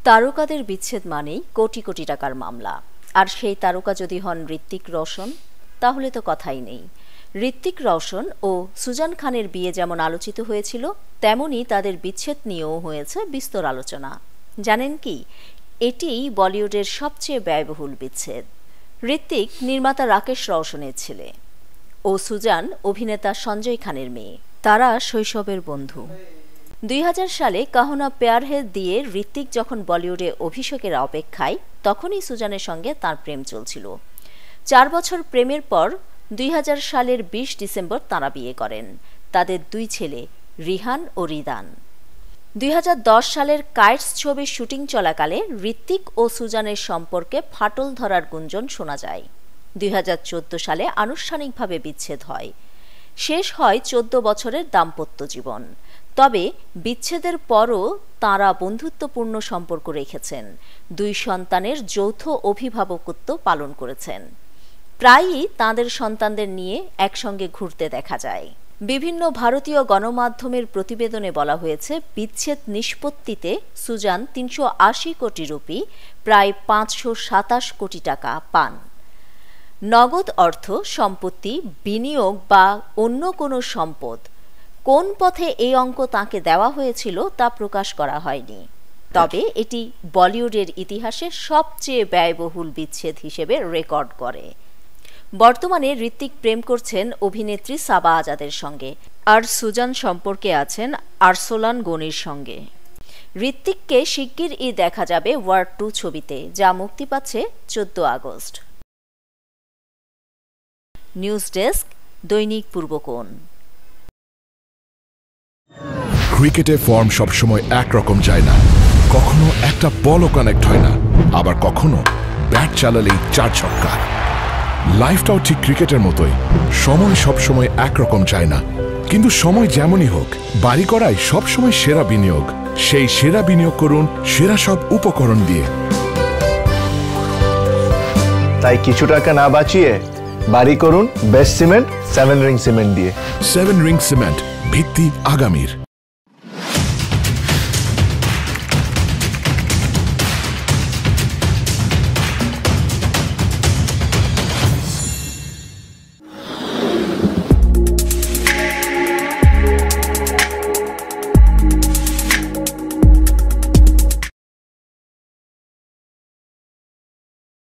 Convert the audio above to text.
তারকাদের বিচ্ছেদ মানেই কোটি কোটি টাকার মামলা। আর সেই তারকা যদি হন ঋত্বিক রোশন, তাহলে তো কথাই নেই। ঋত্বিক রোশন ও সুজান খানের বিয়ে যেমন আলোচিত হয়েছিল, তেমনি তাদের বিচ্ছেদ নিয়েও হয়েছে বিস্তর আলোচনা। জানেন কি, এটিই বলিউডের সবচেয়ে ব্যয়বহুল বিচ্ছেদ। ঋত্বিক নির্মাতা রাকেশ রোশনের ছেলে ও সুজান অভিনেতা সঞ্জয় খানের মেয়ে। তারা শৈশবের বন্ধু। 2000 সালে কাহনা প্যার হে দিয়ে ঋত্বিক যখন বলিউডে অভিষেকের অপেক্ষায়, তখনই সুজানের সঙ্গে তার প্রেম চলছিল। 4 বছর প্রেমের পর 2000 সালের 20 ডিসেম্বর তাঁরা বিয়ে করেন। তাদের 2 ছেলে রিহান ও রিদান। 2010 সালের কাইটস ছবির শুটিং চলাকালে ঋত্বিক ও সুজানের সম্পর্কে ফাটল ধরার গুঞ্জন শোনা যায়। 2014 সালে আনুষ্ঠানিকভাবে বিচ্ছেদ হয়। শেষ হয় 14 বছরের দাম্পত্য জীবন। তবে বিচ্ছেদের পরও তাঁরা বন্ধুত্বপূর্ণ সম্পর্ক রেখেছেন। 2 সন্তানের যৌথ অভিভাবকত্ব পালন করেছেন। প্রায়ই তাঁদের সন্তানদের নিয়ে একসঙ্গে ঘুরতে দেখা যায়। বিভিন্ন ভারতীয় গণমাধ্যমের প্রতিবেদনে বলা হয়েছে, বিচ্ছেদ নিষ্পত্তিতে সুজান 380 কোটি রুপি, প্রায় 527 কোটি টাকা পান। নগদ অর্থ, সম্পত্তি, বিনিয়োগ বা অন্য কোনো সম্পদ কোন পথে এই অঙ্ক তাঁকে দেওয়া হয়েছিল তা প্রকাশ করা হয়নি। তবে এটি বলিউডের ইতিহাসে সবচেয়ে ব্যয়বহুল বিচ্ছেদ হিসেবে রেকর্ড করে। বর্তমানে ঋত্বিক প্রেম করছেন অভিনেত্রী সাবা আজাদের সঙ্গে, আর সুজান সম্পর্কে আছেন আরসলান গনির সঙ্গে। ঋত্বিককে শিগগিরই দেখা যাবে ওয়ার 2 ছবিতে, যা মুক্তি পাচ্ছে 14 আগস্ট। নিউজ ডেস্ক, দৈনিক পূর্বকোণ। ক্রিকেটে ফর্ম সবসময় একরকম যায় না। কখনো একটা বলও কানেক্ট হয় না, আবার কখনো ব্যাট চালালেই 4 ছক্কা। লাইফটাও ঠিক ক্রিকেটের মতোই, সময় সবসময় একরকম যায় না। কিন্তু সময় যেমনই হোক, বাড়ি করাই সবসময় সেরা বিনিয়োগ। সেই সেরা বিনিয়োগ করুন সেরা সব উপকরণ দিয়ে। তাই কিছু টাকা না বাঁচিয়ে বাড়ি করুন বেস্ট সিমেন্ট 7 রিং সিমেন্ট দিয়ে। 7 রিং সিমেন্ট, ভিত্তি আগামীর।